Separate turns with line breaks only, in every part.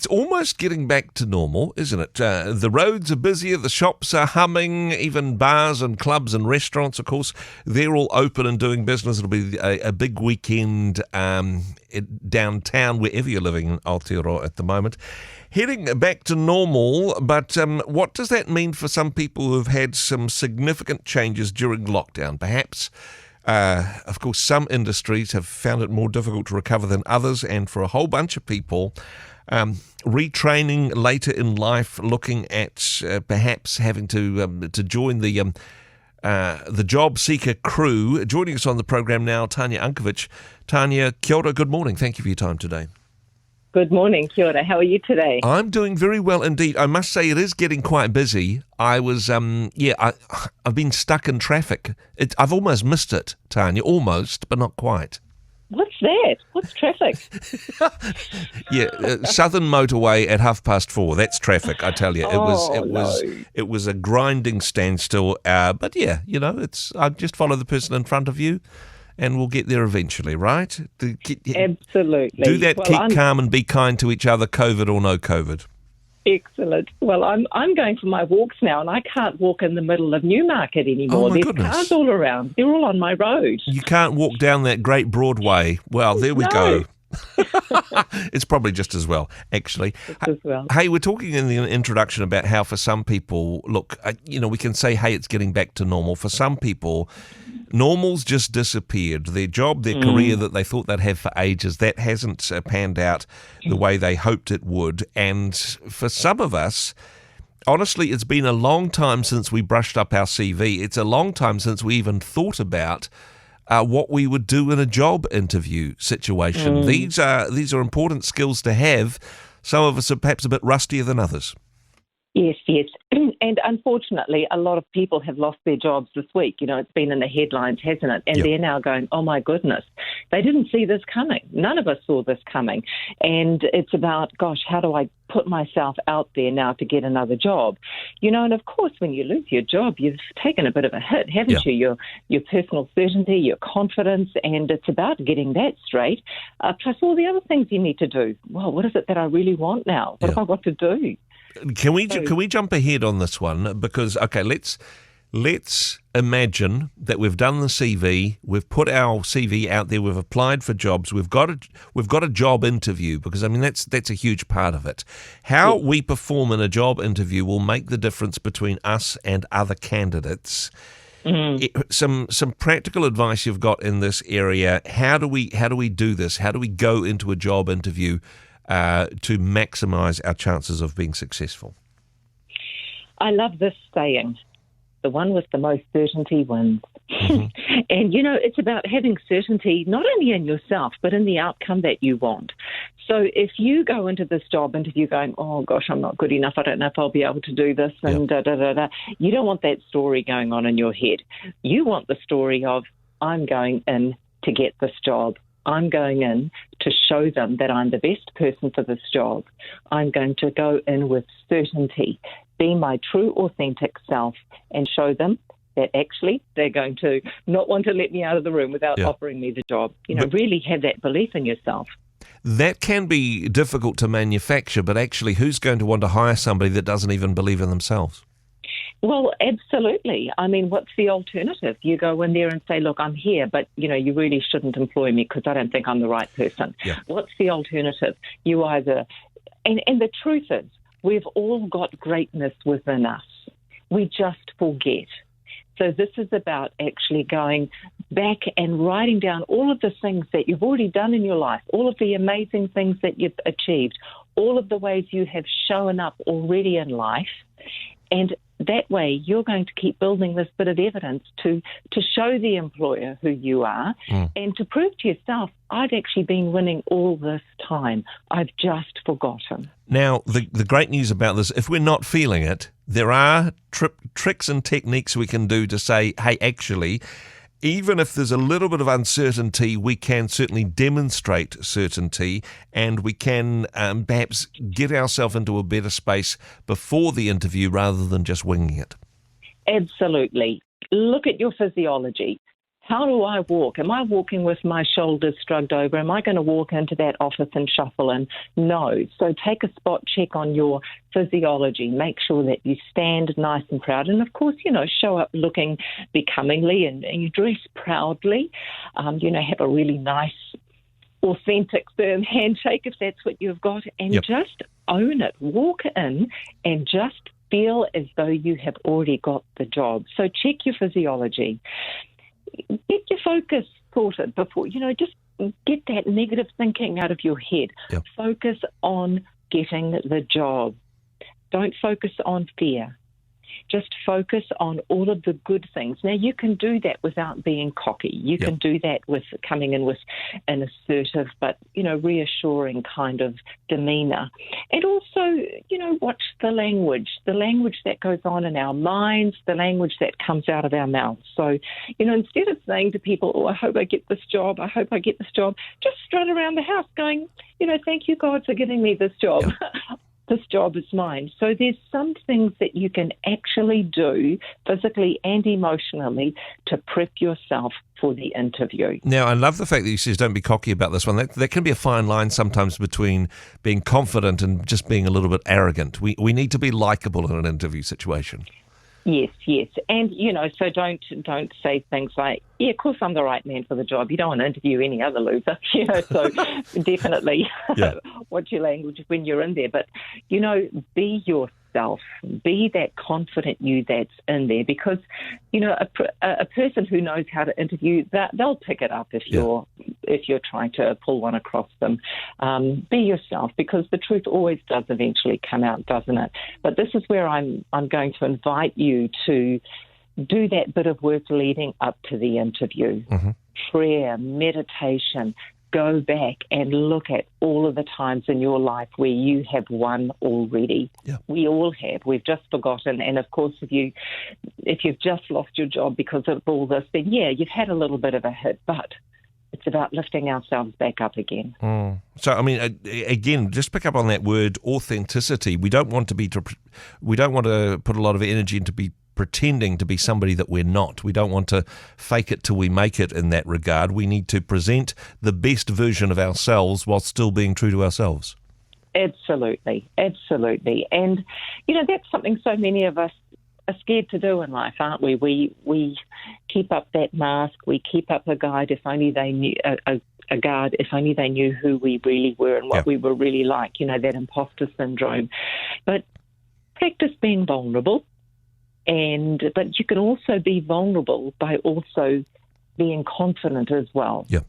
It's almost getting back to normal, isn't it? The roads are busier, the shops are humming, even bars and clubs and restaurants, of course, they're all open and doing business. It'll be a big weekend downtown, wherever you're living in Aotearoa at the moment. Heading back to normal, but what does that mean for some people who've had some significant changes during lockdown? Perhaps, of course, some industries have found it more difficult to recover than others, and for a whole bunch of people, retraining later in life, looking at perhaps having to join the job seeker crew. Joining us on the program now, Tanya Unkovich. Tanya, kia ora, good morning. Thank you for your time today.
Good morning, kia ora. How are you today?
I'm doing very well indeed. I must say it is getting quite busy. I was, I've been stuck in traffic. I've almost missed it, Tanya, almost, but not quite.
What's that? What's traffic?
Southern motorway at 4:30. That's traffic, I tell you. It was a grinding standstill. But yeah, I just follow the person in front of you, and we'll get there eventually, right?
Absolutely.
Do that. Keep calm and be kind to each other, COVID or no COVID.
Excellent. Well, I'm going for my walks now, and I can't walk in the middle of Newmarket anymore. There's cars all around. They're all on my road.
You can't walk down that great Broadway. Well, there we go. It's probably just as well, actually. Hey, we're talking in the introduction about how for some people, look, we can say, hey, it's getting back to normal. For some people, normal's just disappeared. Their job, their career that they thought they'd have for ages, that hasn't panned out the way they hoped it would. And for some of us, honestly, it's been a long time since we brushed up our CV. It's a long time since we even thought about what we would do in a job interview situation. These are important skills to have. Some of us are perhaps a bit rustier than others.
Yes. And unfortunately, a lot of people have lost their jobs this week. It's been in the headlines, hasn't it? And they're now going, oh my goodness, they didn't see this coming. None of us saw this coming. And it's about, gosh, how do I put myself out there now to get another job? And of course, when you lose your job, you've taken a bit of a hit, haven't you? Your personal certainty, your confidence, and it's about getting that straight. Plus all the other things you need to do. Well, what is it that I really want now? What have I got to do?
Can we jump ahead on this one? Because, okay, let's imagine that we've done the CV, we've put our CV out there, we've applied for jobs, we've got a job interview, because that's a huge part of it. How we perform in a job interview will make the difference between us and other candidates. Some practical advice you've got in this area. How do we do this? How do we go into a job interview to maximise our chances of being successful?
I love this saying, the one with the most certainty wins. And, it's about having certainty not only in yourself, but in the outcome that you want. So if you go into this job interview going, oh, gosh, I'm not good enough, I don't know if I'll be able to do this, and you don't want that story going on in your head. You want the story of, I'm going in to get this job. I'm going in to show them that I'm the best person for this job. I'm going to go in with certainty, be my true, authentic self, and show them that actually they're going to not want to let me out of the room without offering me the job. Really have that belief in yourself.
That can be difficult to manufacture, but actually who's going to want to hire somebody that doesn't even believe in themselves?
Well, absolutely. I mean, what's the alternative? You go in there and say, look, I'm here, but, you really shouldn't employ me because I don't think I'm the right person. Yeah. What's the alternative? You either... And the truth is, we've all got greatness within us. We just forget. So this is about actually going back and writing down all of the things that you've already done in your life, all of the amazing things that you've achieved, all of the ways you have shown up already in life. And that way, you're going to keep building this bit of evidence to show the employer who you are and to prove to yourself, I've actually been winning all this time. I've just forgotten.
Now, the great news about this, if we're not feeling it, there are tricks and techniques we can do to say, hey, actually, even if there's a little bit of uncertainty, we can certainly demonstrate certainty, and we can perhaps get ourselves into a better space before the interview rather than just winging it.
Absolutely. Look at your physiology. How do I walk? Am I walking with my shoulders shrugged over? Am I going to walk into that office and shuffle in? No. So take a spot check on your physiology. Make sure that you stand nice and proud. And, of course, show up looking becomingly and you dress proudly. Have a really nice, authentic, firm handshake if that's what you've got. And just own it. Walk in and just feel as though you have already got the job. So check your physiology. Get your focus sorted before, just get that negative thinking out of your head.
Yep.
Focus on getting the job. Don't focus on fear. Just focus on all of the good things. Now, you can do that without being cocky. You can do that with coming in with an assertive but, reassuring kind of demeanour. And also, watch the language that goes on in our minds, the language that comes out of our mouths. So, instead of saying to people, oh, I hope I get this job, just strut around the house going, thank you, God, for giving me this job. Yeah. This job is mine. So there's some things that you can actually do physically and emotionally to prep yourself for the interview.
Now, I love the fact that you says don't be cocky about this one. That can be a fine line sometimes between being confident and just being a little bit arrogant. We need to be likable in an interview situation.
Yes. And, so don't say things like, yeah, of course I'm the right man for the job. You don't want to interview any other loser, so definitely watch your language when you're in there. But, be yourself. Be that confident you that's in there because, a person who knows how to interview, they'll pick it up if you're trying to pull one across them. Be yourself because the truth always does eventually come out, doesn't it? But this is where I'm going to invite you to do that bit of work leading up to the interview. Mm-hmm. Prayer, meditation. Go back and look at all of the times in your life where you have won already. Yeah. We all have. We've just forgotten. And, of course, if you've just lost your job because of all this, then, you've had a little bit of a hit. But it's about lifting ourselves back up again.
Mm. So, again, just pick up on that word authenticity. We don't want to put a lot of energy into pretending to be somebody that we're not. We don't want to fake it till we make it in that regard. We need to present the best version of ourselves while still being true to ourselves.
Absolutely. And, that's something so many of us are scared to do in life, aren't we? We keep up that mask. We keep up a guard if only they knew if only they knew who we really were and what we were really like, that imposter syndrome. But practice being vulnerable. But you can also be vulnerable by also being confident as well. Yeah.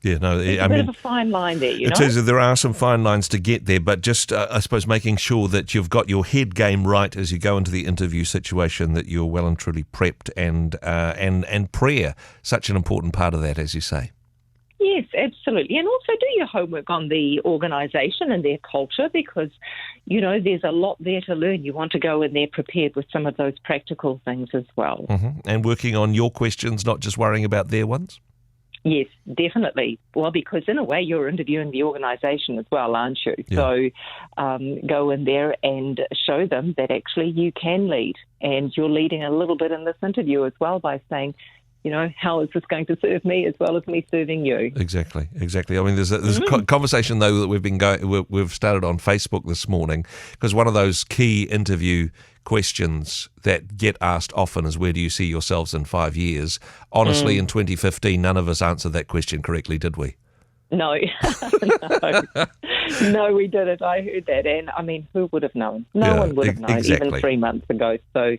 Yeah, no,
it's a bit of a fine line there,
It is, there are some fine lines to get there, but just, I suppose, making sure that you've got your head game right as you go into the interview situation, that you're well and truly prepped, and prayer, such an important part of that, as you say.
Yes, absolutely. And also do your homework on the organisation and their culture because, there's a lot there to learn. You want to go in there prepared with some of those practical things as well.
Mm-hmm. And working on your questions, not just worrying about their ones?
Yes, definitely. Well, because in a way you're interviewing the organisation as well, aren't you? Yeah. So go in there and show them that actually you can lead. And you're leading a little bit in this interview as well by saying, how is this going to serve me as well as me serving you? Exactly.
There's a conversation, though, that we've started on Facebook this morning, because one of those key interview questions that get asked often is, where do you see yourselves in 5 years? Honestly, in 2015, none of us answered that question correctly, did we?
No. No, we didn't. I heard that. And, who would have known? No one would have known, even 3 months ago. So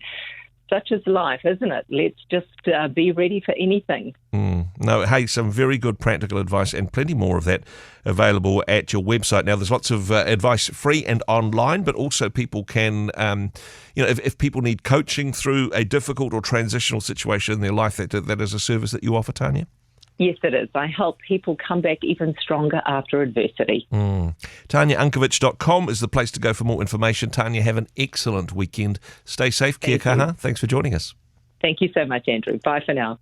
such is life, isn't it? Let's just be ready for anything.
No, hey, some very good practical advice and plenty more of that available at your website. Now, there's lots of advice free and online, but also people can, if people need coaching through a difficult or transitional situation in their life, that is a service that you offer, Tanya?
Yes, it is. I help people come back even stronger after adversity.
Unkovich.com is the place to go for more information. Tanya, have an excellent weekend. Stay safe. Kia kaha. Thanks for joining us.
Thank you so much, Andrew. Bye for now.